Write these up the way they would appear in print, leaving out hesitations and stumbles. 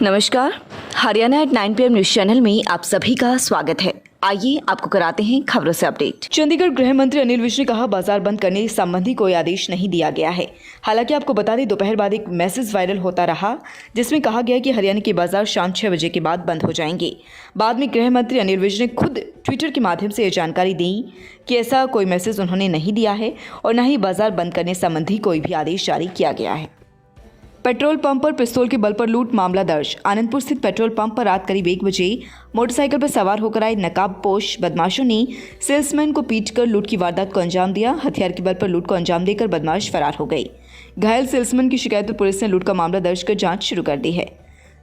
नमस्कार, Haryana at 9 PM news channel में आप सभी का स्वागत है। आइए आपको कराते हैं खबरों से अपडेट। चंडीगढ़ गृह मंत्री अनिल विज ने कहा, बाजार बंद करने संबंधी कोई आदेश नहीं दिया गया है। हालांकि आपको बता दें, दोपहर बाद एक मैसेज वायरल होता रहा जिसमें कहा गया कि हरियाणा के बाजार शाम 6 बजे के बाद बंद हो जाएंगे। बाद में गृह मंत्री अनिल विज ने खुद ट्विटर के माध्यम से यह जानकारी दी कि ऐसा कोई मैसेज उन्होंने नहीं दिया है और न ही बाजार बंद करने संबंधी कोई भी आदेश जारी किया गया है। पेट्रोल पंप पर पिस्तौल के बल पर लूट मामला दर्ज। आनंदपुर स्थित पेट्रोल पंप पर रात करीब 1 बजे मोटरसाइकिल पर सवार होकर आए नकाबपोश बदमाशों ने सेल्समैन को पीटकर लूट की वारदात को अंजाम दिया। हथियार के बल पर लूट को अंजाम देकर बदमाश फरार हो गए। घायल सेल्समैन की शिकायत पर पुलिस ने लूट का मामला दर्ज कर जांच शुरू कर दी है।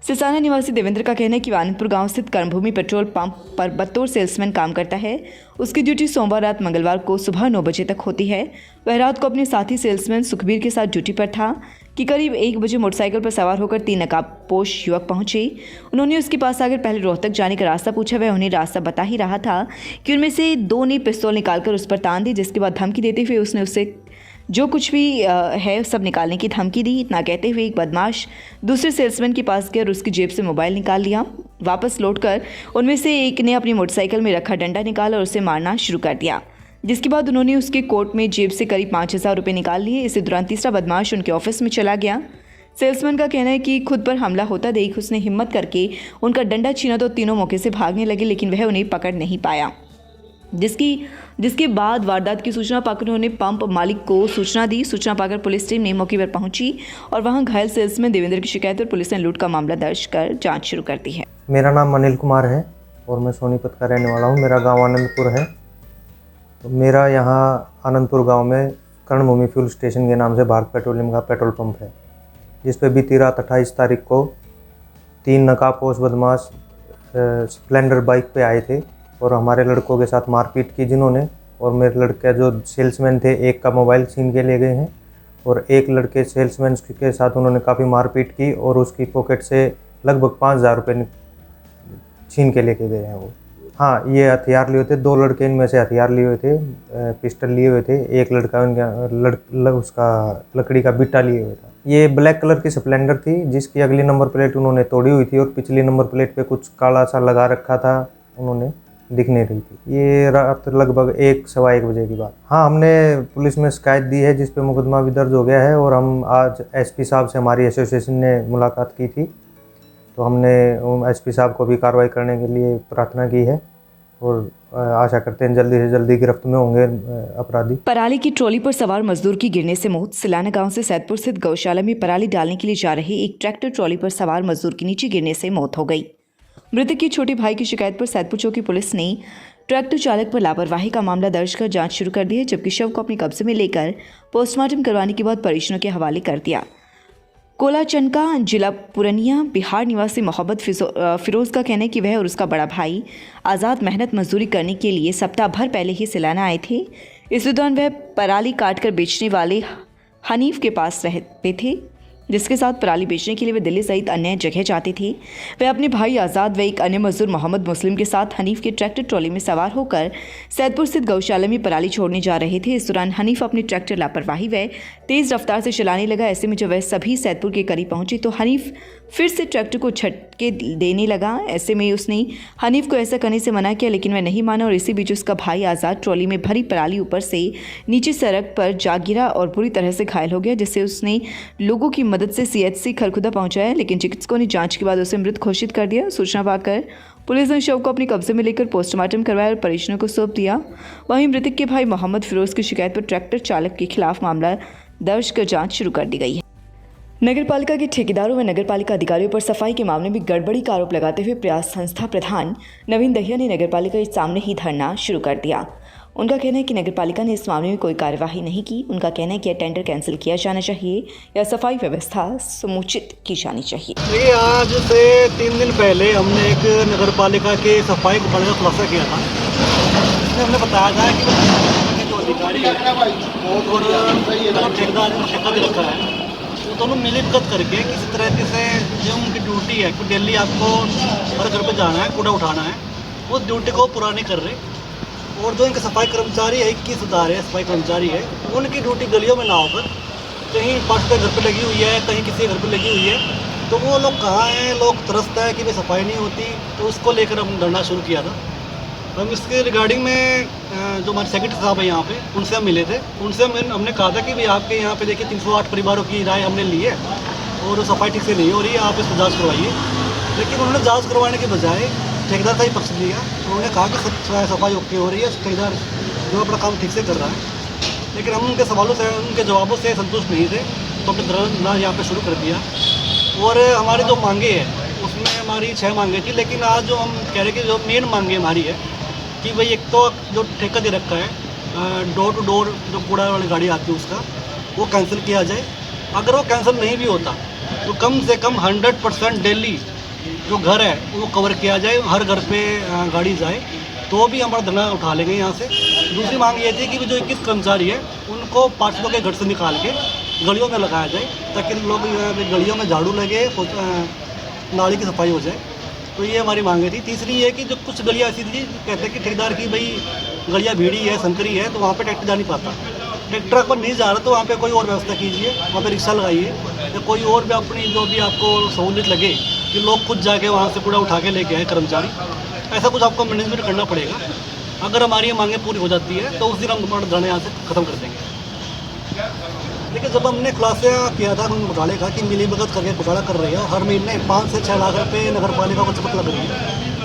सिसाना निवासी देवेंद्र का कहना है कि आनंदपुर गांव स्थित कर्मभूमि पेट्रोल पंप पर बतौर सेल्समैन काम करता है। उसकी ड्यूटी सोमवार रात मंगलवार को सुबह 9 बजे तक होती है। वह रात को अपने साथी सेल्समैन सुखबीर के साथ ड्यूटी पर था कि करीब 1 बजे मोटरसाइकिल पर सवार होकर 3 नकाबपोश युवक पहुंचे। उन्होंने उसके पास आकर पहले रोहतक जाने का रास्ता पूछा। वह उन्हें रास्ता बता ही रहा था कि उनमें से 2 ने पिस्तौल निकालकर उस पर तान दी, जिसके बाद धमकी देते हुए उसने उससे जो कुछ भी है सब निकालने की धमकी दी। इतना कहते हुए एक बदमाश दूसरे सेल्समैन के पास गया और उसकी जेब से मोबाइल निकाल लिया। वापस लौटकर उनमें से एक ने अपनी मोटरसाइकिल में रखा डंडा निकाला और उसे मारना शुरू कर दिया, जिसके बाद उन्होंने उसके कोट में जेब से करीब 5,000 रुपये निकाल लिए। इसी दौरान तीसरा बदमाश उनके ऑफिस में चला गया। सेल्समैन का कहना है कि खुद पर हमला होता देख उसने हिम्मत करके उनका डंडा छीना तो तीनों मौके से भागने लगे, लेकिन वह उन्हें पकड़ नहीं पाया। जिसके बाद वारदात की सूचना पाकर उन्होंने पंप मालिक को सूचना दी। सूचना पाकर पुलिस टीम ने मौके पर पहुंची और वहां घायल सेल्समैन देवेंद्र की शिकायत पर पुलिस ने लूट का मामला दर्ज कर जांच शुरू कर दी है। मेरा नाम अनिल कुमार है और मैं सोनीपत का रहने वाला हूं। मेरा गांव आनंदपुर है। तो मेरा यहाँ आनंदपुर गांव में कर्णभूमि फ्यूल स्टेशन के नाम से भारत पेट्रोलियम का पेट्रोल पंप है, जिस पे बीती रात 28 तारीख को 3 नकाबपोश बदमाश स्प्लेंडर बाइक पे आए थे और हमारे लड़कों के साथ मारपीट की जिन्होंने। और मेरे लड़के जो सेल्समैन थे, एक का मोबाइल छीन के ले गए हैं और एक लड़के सेल्समैन के साथ उन्होंने काफ़ी मारपीट की और उसकी पॉकेट से लगभग 5,000 रुपये छीन के लेके गए हैं वो। हाँ, ये हथियार लिए हुए थे। 2 लड़के इनमें से हथियार लिए हुए थे, पिस्टल लिए हुए थे। एक लड़का उनका उसका लकड़ी का बिट्टा लिए हुए था। ये ब्लैक कलर की स्प्लेंडर थी, जिसकी अगली नंबर प्लेट उन्होंने तोड़ी हुई थी और पिछली नंबर प्लेट पे कुछ काला सा लगा रखा था, उन्होंने दिख नहीं रही थी। ये रात लगभग 1 सवा 1 बजे की बात। हाँ, हमने पुलिस में शिकायत दी है, जिस पे मुकदमा भी दर्ज हो गया है और हम आज एसपी साहब से हमारी एसोसिएशन ने मुलाकात की थी, तो हमने एसपी साहब को भी कार्रवाई करने के लिए प्रार्थना की है और आशा करते हैं जल्दी से जल्दी गिरफ्त में होंगे अपराधी। पराली की ट्रॉली पर सवार मजदूर की गिरने से मौत। सिलाना गांव से सैदपुर स्थित गौशाला में पराली डालने के लिए जा रहे एक ट्रैक्टर ट्रॉली पर सवार मजदूर की नीचे गिरने से मौत हो गई। मृतक के छोटे भाई की शिकायत पर सैदपुर चौकी पुलिस ने ट्रैक्टर चालक पर लापरवाही का मामला दर्ज कर जांच शुरू कर दी है, जबकि शव को अपने कब्जे में लेकर पोस्टमार्टम करवाने के बाद परिजनों के हवाले कर दिया। कोलाचनका जिला पुरनिया बिहार निवासी मोहम्मद फिरोज का कहना है कि वह और उसका बड़ा भाई आज़ाद मेहनत मजदूरी करने के लिए सप्ताह भर पहले ही सिलाना आए थे। इस दौरान वह पराली काटकर बेचने वाले हनीफ के पास रहते थे, जिसके साथ पराली बेचने के लिए वे दिल्ली सहित अन्य जगह जाते थे। वह अपने भाई आज़ाद व एक अन्य मजदूर मोहम्मद मुस्लिम के साथ हनीफ के ट्रैक्टर ट्रॉली में सवार होकर सैदपुर स्थित गौशाला में पराली छोड़ने जा रहे थे। इस दौरान हनीफ अपनी ट्रैक्टर लापरवाही व तेज रफ्तार से चलाने लगा। ऐसे में जब वह सभी सैदपुर के करीब पहुंचे तो हनीफ फिर से ट्रैक्टर को झटके देने लगा। ऐसे में उसने हनीफ को ऐसा करने से मना किया, लेकिन वह नहीं माना और इसी बीच उसका भाई आज़ाद ट्रॉली में भरी पराली ऊपर से नीचे सड़क पर जा गिरा और बुरी तरह से घायल हो गया, जिससे उसने लोगों की मदद से CHC खरखुदा पहुंचाया, लेकिन चिकित्सकों ने जांच के बाद उसे मृत घोषित कर दिया। सूचना पाकर पुलिस ने शव को अपने कब्जे में लेकर पोस्टमार्टम करवाया और परिजनों को सौंप दिया। वहीं मृतक के भाई मोहम्मद फिरोज की शिकायत पर ट्रैक्टर चालक के खिलाफ मामला दर्ज कर जांच शुरू कर दी गई है। नगरपालिका के ठेकेदारों व नगरपालिका अधिकारियों पर सफाई के मामले में गड़बड़ी का आरोप लगाते हुए प्रयास संस्था प्रधान नवीन दहिया ने नगरपालिका के सामने ही धरना शुरू कर दिया। उनका कहना है कि नगरपालिका ने इस मामले में कोई कार्यवाही नहीं की। उनका कहना है कि यह टेंडर कैंसिल किया जाना चाहिए या सफाई व्यवस्था समुचित की जानी चाहिए। देखिए, आज से 3 दिन पहले हमने एक नगरपालिका के सफाई घोटाले का खुलासा किया था। इसमें हमने बताया था कि जो अधिकारी है और ठेकेदार ने ठेका दे रखा है, वो दोनों मिलीभगत करके किसी तरह से जो उनकी ड्यूटी है कि डेली आपको हर घर पे जाना है, कूड़ा उठाना है, वो ड्यूटी को पूरा नहीं कर रहे। और जो इनके सफाई कर्मचारी है, 21,000 है सफाई कर्मचारी है, उनकी ड्यूटी गलियों में ना होकर कहीं पास के घर पे लगी हुई है, कहीं किसी घर पे लगी हुई है, तो वो लोग कहाँ हैं, लोग तरसते हैं कि भाई सफाई नहीं होती, तो उसको लेकर हम धरना शुरू किया था। हम इसके रिगार्डिंग में जो हमारे सेक्रेटरी साहब हैं यहाँ पे, उनसे हम मिले थे। उनसे हमने कहा था कि भाई आपके यहाँ पे देखिए 308 परिवारों की राय हमने ली है और सफाई ठीक से नहीं हो रही है, आप इसको जाँच करवाइए। लेकिन उन्होंने जाँच करवाने के बजाय ठेकेदार का ही पक्ष लिया। उन्होंने कहा कि सफाई ओके हो रही है, ठेकेदार जो अपना काम ठीक से कर रहा है। लेकिन हम उनके सवालों से, उनके जवाबों से संतुष्ट नहीं थे, तो हमने धरना यहाँ पे शुरू कर दिया। और हमारी जो मांगे हैं उसमें हमारी 6 मांगे थी, लेकिन आज जो हम कह रहे हैं कि जो मेन मांगे हमारी है कि भाई एक तो जो ठेका दे रखा है डोर टू डोर जो कूड़ा वाली गाड़ी आती है उसका, वो कैंसिल किया जाए। अगर वो कैंसिल नहीं भी होता तो कम से कम 100% डेली जो घर है वो कवर किया जाए, हर घर पे गाड़ी जाए, तो भी हमारा धरना उठा लेंगे यहाँ से। दूसरी मांग ये थी कि जो 21 कर्मचारी है उनको पार्षदों के घर से निकाल के गलियों में लगाया जाए, ताकि लोग गलियों में झाड़ू लगे, नाली की सफाई हो जाए। तो ये हमारी मांगे थी। तीसरी ये कि जो कुछ गलियाँ ऐसी थी, कहते हैं कि ठेकेदार की भाई गलियाँ भीड़ी है, संकरी है, तो वहाँ पे ट्रैक्टर जा नहीं पाता। ट्रैक्टर अगर नहीं जा रहा तो वहाँ पे कोई और व्यवस्था कीजिए, वहाँ पे रिक्शा लगाइए या कोई और भी अपनी जो भी आपको सहूलियत लगे कि लोग खुद जाके वहाँ से कूड़ा उठा के लेके आए कर्मचारी, ऐसा कुछ आपको मैनेजमेंट करना पड़ेगा। अगर हमारी ये मांगें पूरी हो जाती है तो उस दिन हम हमारा धरना यहाँ से ख़त्म कर देंगे। लेकिन जब हमने खुलासा किया था हम घोटाले का कि मिलीभगत करके घोटाला कर रहे हैं, हर महीने 5 से 6 लाख रुपये नगर पालिका को चपत लग रही है,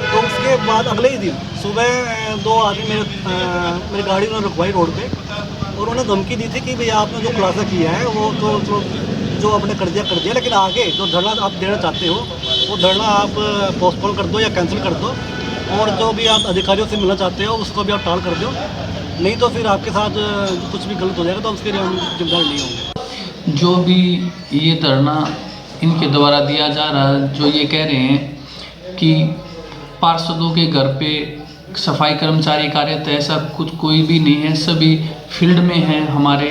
तो उसके बाद अगले ही दिन सुबह 2 आदमी मेरी गाड़ी उन्होंने रुकवाई रोड पे और उन्होंने धमकी दी थी कि भाई आपने जो खुलासा किया है वो तो जो आपने कर दिया, लेकिन आगे जो धरना आप देना चाहते हो वो धरना आप पोस्टपोन कर दो या कैंसिल कर दो, और जो भी आप अधिकारियों से मिलना चाहते हो उसको भी आप टाल कर दो, नहीं तो फिर आपके साथ कुछ भी गलत हो जाएगा तो उसके लिए हम जिम्मेदार नहीं होंगे। जो भी ये धरना इनके द्वारा दिया जा रहा है, जो ये कह रहे हैं कि पार्षदों के घर पे सफाई कर्मचारी कार्यरत है, ऐसा कुछ कोई भी नहीं है, सभी फील्ड में हैं हमारे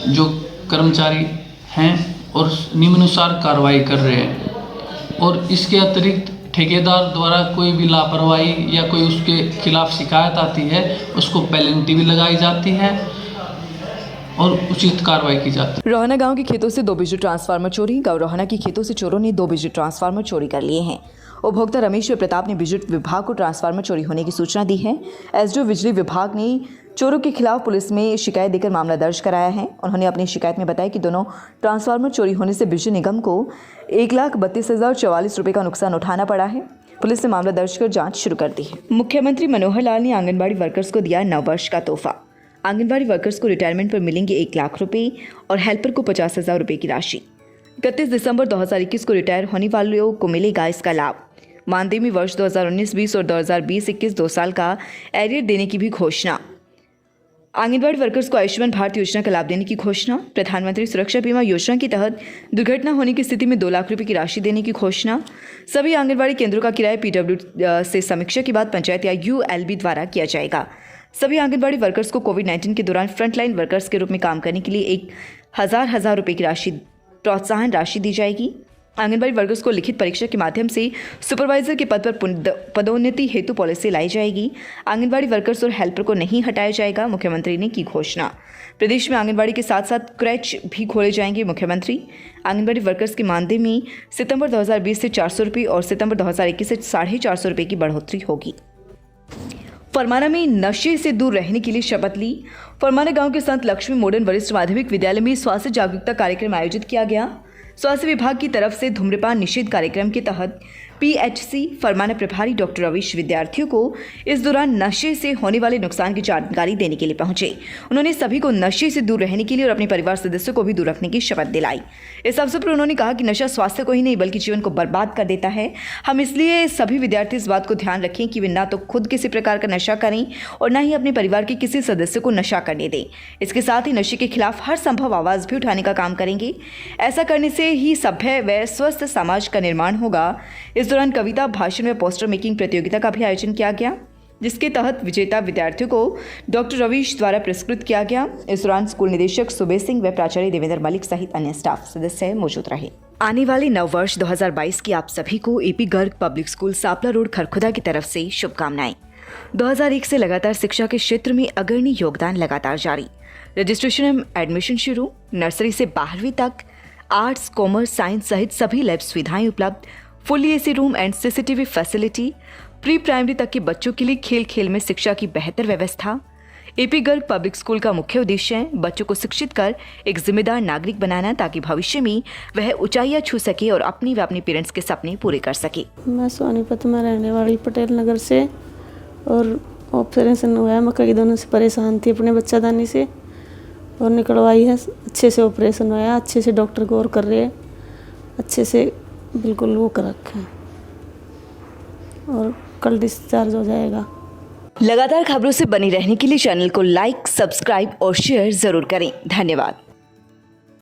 जो कर्मचारी हैं और निम्नानुसार कार्रवाई कर रहे हैं। और इसके अतिरिक्त ठेकेदार द्वारा कोई भी लापरवाही या कोई उसके खिलाफ शिकायत आती है उसको पेनल्टी भी लगाई जाती है और उचित कार्रवाई की जाती है। रोहना गांव के खेतों से 2 बिजली ट्रांसफार्मर चोरी। गांव रोहना की खेतों से चोरों ने 2 बिजली ट्रांसफार्मर चोरी कर लिए हैं। उपभोक्ता रमेश्वर प्रताप ने विद्युत विभाग को ट्रांसफार्मर चोरी होने की सूचना दी है। एसडीओ बिजली विभाग ने चोरों के खिलाफ पुलिस में शिकायत देकर मामला दर्ज कराया है। उन्होंने अपनी शिकायत में बताया कि दोनों ट्रांसफार्मर चोरी होने से बिजली निगम को 1,32,044 रुपये का नुकसान उठाना पड़ा है। पुलिस ने मामला दर्ज कर जांच शुरू कर दी है। मुख्यमंत्री मनोहर लाल ने आंगनबाड़ी वर्कर्स को दिया नववर्ष का तोहफा। आंगनबाड़ी वर्कर्स को रिटायरमेंट पर मिलेंगे 1 लाख रुपए और हेल्पर को 50,000 रुपये की राशि। 31 दिसंबर 2021 को रिटायर होने वालों को मिलेगा इसका लाभ। मानदेय में वर्ष 2019-20 और 2020-21 2 साल का एरियर देने की भी घोषणा। आंगनबाड़ी वर्कर्स को आयुष्मान भारत योजना का लाभ देने की घोषणा। प्रधानमंत्री सुरक्षा बीमा योजना के तहत दुर्घटना होने की स्थिति में 2 लाख रुपए की राशि देने की घोषणा। सभी आंगनबाड़ी केंद्रों का किराया PW से समीक्षा के बाद पंचायत या ULB द्वारा किया जाएगा। सभी आंगनबाड़ी वर्कर्स को कोविड-19 के दौरान फ्रंटलाइन वर्कर्स के रूप में काम करने के लिए 1,000 रुपये की राशि प्रोत्साहन राशि दी जाएगी। आंगनबाड़ी वर्कर्स को लिखित परीक्षा के माध्यम से सुपरवाइजर के पद पर पदोन्नति हेतु पॉलिसी लाई जाएगी। आंगनबाड़ी वर्कर्स और हेल्पर को नहीं हटाया जाएगा, मुख्यमंत्री ने की घोषणा। प्रदेश में आंगनबाड़ी के साथ साथ क्रैच भी खोले जाएंगे, मुख्यमंत्री। आंगनबाड़ी वर्कर्स के मानदेय में सितंबर 2020 से 400 रुपये और सितंबर 2021 से 450 रुपये की बढ़ोतरी होगी। फरमाना में नशे से दूर रहने के लिए शपथ ली। फरमाना गांव के संत लक्ष्मी मॉडर्न वरिष्ठ माध्यमिक विद्यालय में स्वास्थ्य जागरूकता कार्यक्रम आयोजित किया गया। स्वास्थ्य विभाग की तरफ से धूम्रपान निषेध कार्यक्रम के तहत PHC फरमाना प्रभारी डॉक्टर रवीश विद्यार्थियों को इस दौरान नशे से होने वाले नुकसान की जानकारी देने के लिए पहुंचे। उन्होंने सभी को नशे से दूर रहने के लिए और अपने परिवार सदस्यों को भी दूर रखने की शपथ दिलाई। इस अवसर पर उन्होंने कहा कि नशा स्वास्थ्य को ही नहीं बल्कि जीवन को बर्बाद कर देता है। हम इसलिए सभी विद्यार्थी इस बात को ध्यान रखें कि वे ना तो खुद किसी प्रकार का नशा करें और न ही अपने परिवार के किसी सदस्य को नशा करने दें। इसके साथ ही नशे के खिलाफ हर संभव आवाज़ भी उठाने का काम करेंगे। ऐसा करने से ही सभ्य व स्वस्थ समाज का निर्माण होगा। इस दौरान कविता, भाषण व पोस्टर मेकिंग प्रतियोगिता का भी आयोजन किया गया, जिसके तहत विजेता विद्यार्थियों को डॉक्टर रवीश द्वारा पुरस्कृत किया गया। इस दौरान स्कूल निदेशक सुबेर सिंह व प्राचार्य देवेंद्र मलिक सहित अन्य स्टाफ सदस्य मौजूद रहे। आने वाले नववर्ष 2022 की आप सभी को AP Garg public school Sapla road Kharkhoda की तरफ से शुभकामनाएं। 2001 से लगातार शिक्षा के क्षेत्र में अग्रणी योगदान लगातार जारी। रजिस्ट्रेशन एवं एडमिशन शुरू। नर्सरी से 12वीं तक आर्ट्स, कॉमर्स, साइंस सहित सभी लैब सुविधाएं उपलब्ध, fully AC room and CCTV facility, pre primary तक के बच्चों के लिए खेल खेल में शिक्षा की बेहतर व्यवस्था। एपी गर्ग पब्लिक स्कूल का मुख्य उद्देश्य है बच्चों को शिक्षित कर एक जिम्मेदार नागरिक बनाना, ताकि भविष्य में वह ऊंचाइयां छू सके और अपनी व अपने पेरेंट्स के सपने पूरे कर सके। मैं सोनीपत में रहने वाली पटेल नगर से, और ऑपरेशन हुआ है। मैं कई दिनों से परेशान थी अपने बच्चादानी से, और निकलवाई है। अच्छे से ऑपरेशन हुआ है, अच्छे से डॉक्टर गौर कर रहे हैं, अच्छे से बिल्कुल वो कर रखा है, और कल डिस्चार्ज हो जाएगा। लगातार खबरों से बनी रहने के लिए चैनल को लाइक, सब्सक्राइब और शेयर जरूर करें। धन्यवाद।